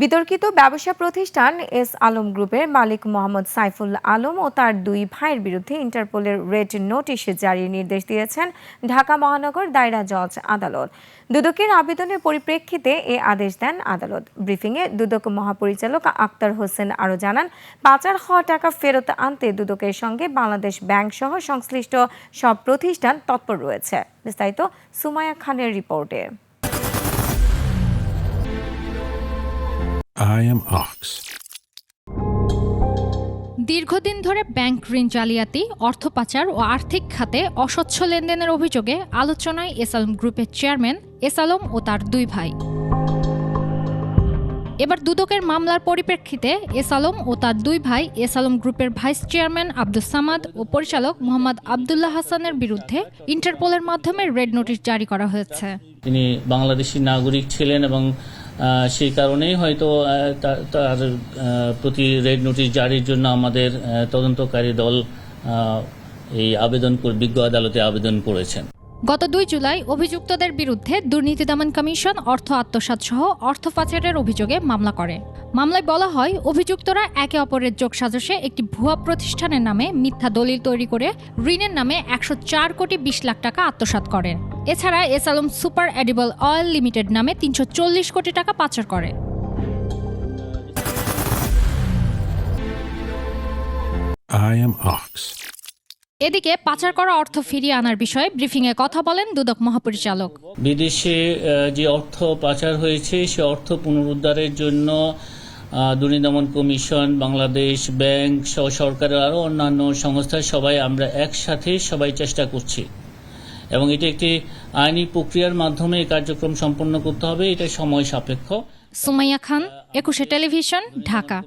বিতর্কিত ব্যবসা প্রতিষ্ঠান এস আলম গ্রুপের মালিক মোহাম্মদ সাইফুল আলম ও তার দুই ভাইয়ের বিরুদ্ধে ইন্টারপোলের রেড নোটিশ জারির নির্দেশ দিয়েছেন ঢাকা মহানগর দায়রা জজ আদালত। দুদকের আবেদনের পরিপ্রেক্ষিতে এ আদেশ দেন আদালত। ব্রিফিংয়ে দুদক মহাপরিচালক আক্তার হোসেন আরও জানান, পাচার হওয়া টাকা ফেরত আনতে দুদকের সঙ্গে বাংলাদেশ ব্যাংক সহ সংশ্লিষ্ট সব প্রতিষ্ঠান তৎপর রয়েছে। বিস্তারিত সুমাইয়া খানের রিপোর্টে। I am Ox. দীর্ঘদিন ধরে ব্যাংক ঋণ জালিয়াতি, অর্থ পাচার ও আর্থিক খাতে অস্বচ্ছ লেনদেনের অভিযোগে আলোচনায় এস আলম গ্রুপের চেয়ারম্যান এস আলম ও তার দুই ভাই। এবার দুদকের মামলার পরিপ্রেক্ষিতে এস আলম ও তার দুই ভাই এস আলম গ্রুপের ভাইস চেয়ারম্যান আব্দুস সামাদ ও পরিচালক মোহাম্মদ আবদুল্লাহ হাসানের বিরুদ্ধে ইন্টারপোলের মাধ্যমে রেড নোটিশ জারি করা হয়েছে। তিনি বাংলাদেশি নাগরিক ছিলেন এবং সেই কারণেই হয়তো তার প্রতি রেড নোটিশ জারির জন্য আমাদের তদন্তকারী দল এই বিজ্ঞ আদালতে আবেদন করেছেন। গত 2 জুলাই অভিযুক্তদের বিরুদ্ধে দুর্নীতি দমন কমিশন অর্থ আত্মসাৎ সহ অর্থ পাচারের অভিযোগে মামলা করে। মামলায় বলা হয়, অভিযুক্তরা একে অপরের যোগসাজশে একটি ভুয়া প্রতিষ্ঠানের নামে মিথ্যা দলিল তৈরি করে ঋণের নামে 104 কোটি 20 লাখ টাকা আত্মসাৎ করে। এছাড়া S Alam super edible oil limited নামে 340 কোটি টাকা পাচার করে। I am Ox. এদিকে পাচার করা অর্থ ফিরিয়ে আনার বিষয়ে ব্রিফিংয়ে কথা বলেন দুদক মহাপরিচালক। বিদেশে যে অর্থ পাচার হয়েছে সে অর্থ পুনরুদ্ধারের জন্য দুর্নীতি দমন কমিশন, বাংলাদেশ ব্যাংক সহ সরকারের আরও অন্যান্য সংস্থা আমরা একসাথে চেষ্টা করছি এবং এটা একটি আইনি প্রক্রিয়ার মাধ্যমে এই কার্যক্রম সম্পন্ন করতে হবে। এটা সময় সাপেক্ষ। সুমাইয়া খান, 21 টেলিভিশন, ঢাকা।